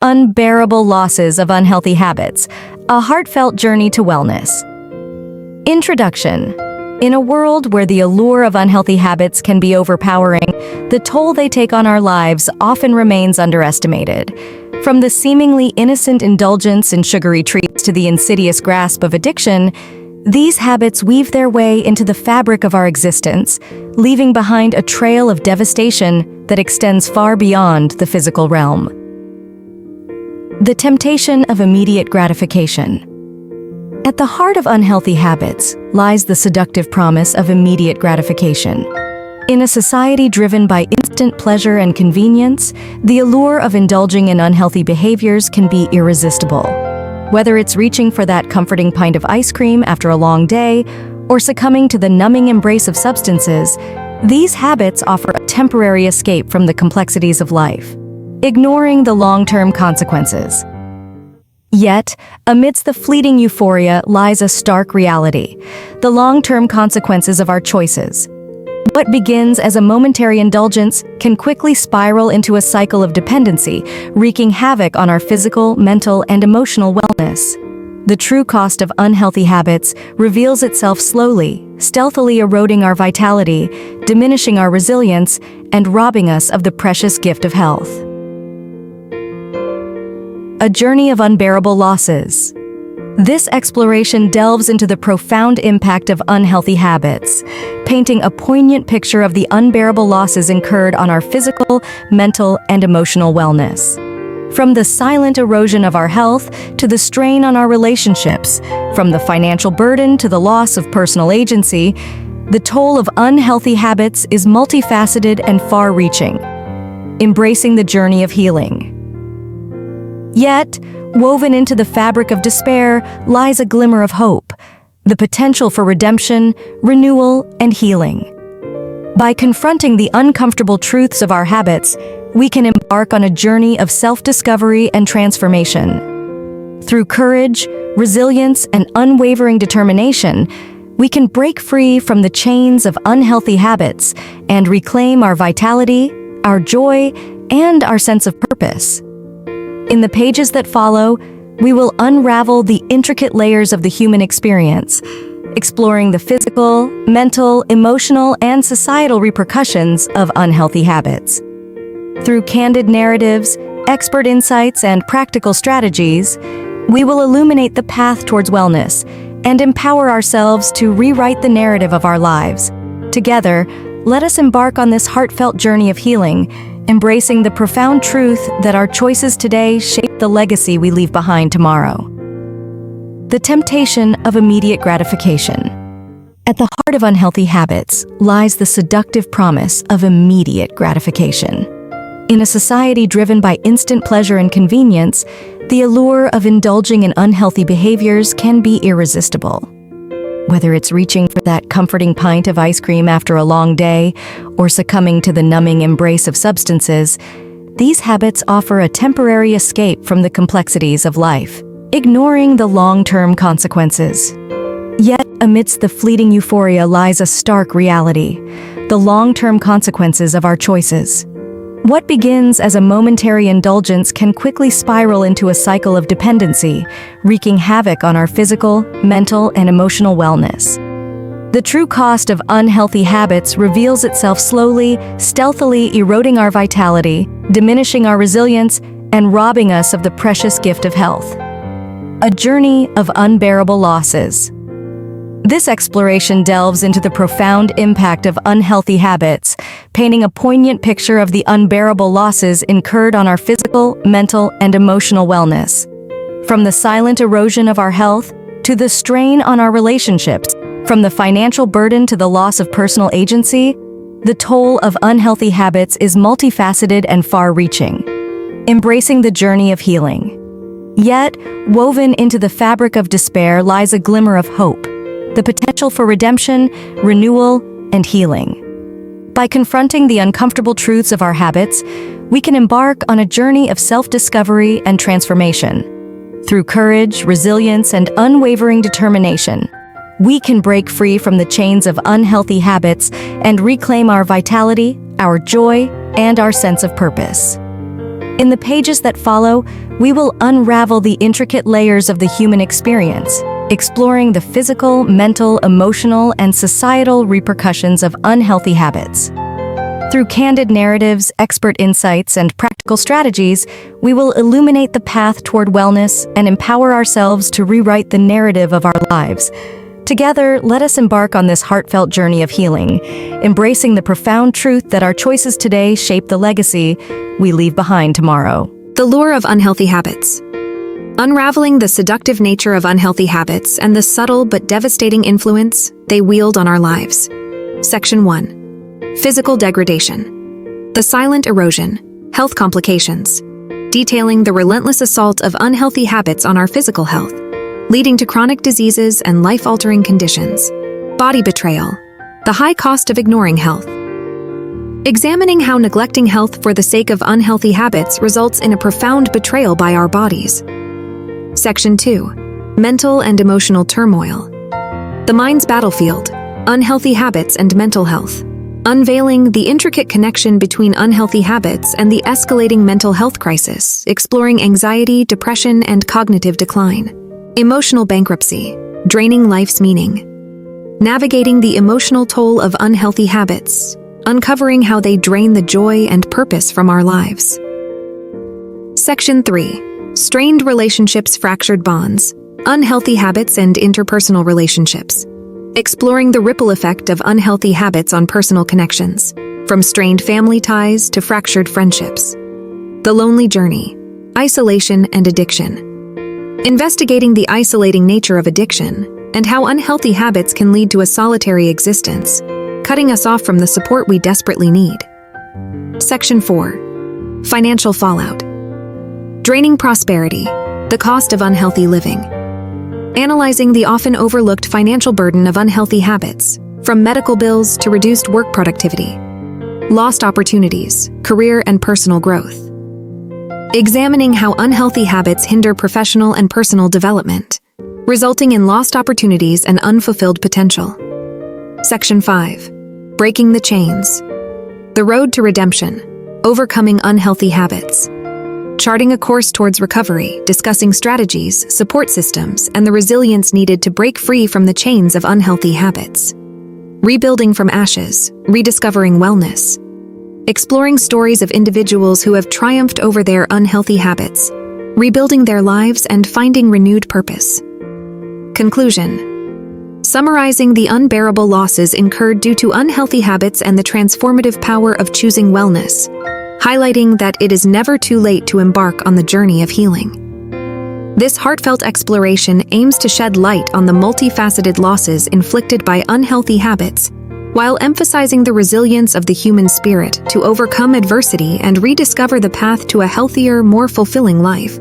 Unbearable losses of unhealthy habits, a heartfelt journey to wellness. Introduction. In a world where the allure of unhealthy habits can be overpowering, the toll they take on our lives often remains underestimated. From the seemingly innocent indulgence in sugary treats to the insidious grasp of addiction, these habits weave their way into the fabric of our existence, leaving behind a trail of devastation that extends far beyond the physical realm. The temptation of immediate gratification. At the heart of unhealthy habits lies the seductive promise of immediate gratification. In a society driven by instant pleasure and convenience, the allure of indulging in unhealthy behaviors can be irresistible. Whether it's reaching for that comforting pint of ice cream after a long day, or succumbing to the numbing embrace of substances, these habits offer a temporary escape from the complexities of life, ignoring the long-term consequences. Yet, amidst the fleeting euphoria lies a stark reality: the long-term consequences of our choices. What begins as a momentary indulgence can quickly spiral into a cycle of dependency, wreaking havoc on our physical, mental, and emotional wellness. The true cost of unhealthy habits reveals itself slowly, stealthily eroding our vitality, diminishing our resilience, and robbing us of the precious gift of health. A journey of unbearable losses. This exploration delves into the profound impact of unhealthy habits, painting a poignant picture of the unbearable losses incurred on our physical, mental, and emotional wellness. From the silent erosion of our health to the strain on our relationships, from the financial burden to the loss of personal agency, the toll of unhealthy habits is multifaceted and far-reaching. Embracing the journey of healing. Yet, woven into the fabric of despair lies a glimmer of hope, the potential for redemption, renewal, and healing. By confronting the uncomfortable truths of our habits, we can embark on a journey of self-discovery and transformation. Through courage, resilience, and unwavering determination, we can break free from the chains of unhealthy habits and reclaim our vitality, our joy, and our sense of purpose. In the pages that follow, we will unravel the intricate layers of the human experience, exploring the physical, mental, emotional, and societal repercussions of unhealthy habits. Through candid narratives, expert insights, and practical strategies, we will illuminate the path towards wellness and empower ourselves to rewrite the narrative of our lives. Together, let us embark on this heartfelt journey of healing, embracing the profound truth that our choices today shape the legacy we leave behind tomorrow. The temptation of immediate gratification. At the heart of unhealthy habits lies the seductive promise of immediate gratification. In a society driven by instant pleasure and convenience, the allure of indulging in unhealthy behaviors can be irresistible. Whether it's reaching for that comforting pint of ice cream after a long day, or succumbing to the numbing embrace of substances, these habits offer a temporary escape from the complexities of life, ignoring the long-term consequences. Yet, amidst the fleeting euphoria lies a stark reality: the long-term consequences of our choices. What begins as a momentary indulgence can quickly spiral into a cycle of dependency, wreaking havoc on our physical, mental, and emotional wellness. The true cost of unhealthy habits reveals itself slowly, stealthily eroding our vitality, diminishing our resilience, and robbing us of the precious gift of health. A journey of unbearable losses. This exploration delves into the profound impact of unhealthy habits, painting a poignant picture of the unbearable losses incurred on our physical, mental, and emotional wellness. From the silent erosion of our health to the strain on our relationships, from the financial burden to the loss of personal agency, the toll of unhealthy habits is multifaceted and far-reaching. Embracing the journey of healing. Yet, woven into the fabric of despair lies a glimmer of hope, the potential for redemption, renewal, and healing. By confronting the uncomfortable truths of our habits, we can embark on a journey of self-discovery and transformation. Through courage, resilience, and unwavering determination, we can break free from the chains of unhealthy habits and reclaim our vitality, our joy, and our sense of purpose. In the pages that follow, we will unravel the intricate layers of the human experience, exploring the physical, mental, emotional, and societal repercussions of unhealthy habits. Through candid narratives, expert insights, and practical strategies, we will illuminate the path toward wellness and empower ourselves to rewrite the narrative of our lives. Together, let us embark on this heartfelt journey of healing, embracing the profound truth that our choices today shape the legacy we leave behind tomorrow. The lure of unhealthy habits. Unraveling the seductive nature of unhealthy habits and the subtle but devastating influence they wield on our lives. Section 1. Physical degradation. The silent erosion, health complications, detailing the relentless assault of unhealthy habits on our physical health, leading to chronic diseases and life-altering conditions. Body betrayal. The high cost of ignoring health. Examining how neglecting health for the sake of unhealthy habits results in a profound betrayal by our bodies. Section 2. Mental and emotional turmoil. The mind's battlefield. Unhealthy habits and mental health. Unveiling the intricate connection between unhealthy habits and the escalating mental health crisis, exploring anxiety, depression, and cognitive decline. Emotional bankruptcy, draining life's meaning. Navigating the emotional toll of unhealthy habits, uncovering how they drain the joy and purpose from our lives. Section 3. Strained relationships, fractured bonds, unhealthy habits and interpersonal relationships. Exploring the ripple effect of unhealthy habits on personal connections, from strained family ties to fractured friendships. The lonely journey, isolation and addiction. Investigating the isolating nature of addiction and how unhealthy habits can lead to a solitary existence, cutting us off from the support we desperately need. Section 4. Financial fallout. Draining prosperity, the cost of unhealthy living. Analyzing the often overlooked financial burden of unhealthy habits, from medical bills to reduced work productivity. Lost opportunities, career and personal growth. Examining how unhealthy habits hinder professional and personal development, resulting in lost opportunities and unfulfilled potential. Section 5. Breaking the chains. The road to redemption, overcoming unhealthy habits. Charting a course towards recovery, discussing strategies, support systems, and the resilience needed to break free from the chains of unhealthy habits. Rebuilding from ashes, rediscovering wellness. Exploring stories of individuals who have triumphed over their unhealthy habits, rebuilding their lives and finding renewed purpose. Conclusion. Summarizing the unbearable losses incurred due to unhealthy habits and the transformative power of choosing wellness, highlighting that it is never too late to embark on the journey of healing. This heartfelt exploration aims to shed light on the multifaceted losses inflicted by unhealthy habits, while emphasizing the resilience of the human spirit to overcome adversity and rediscover the path to a healthier, more fulfilling life.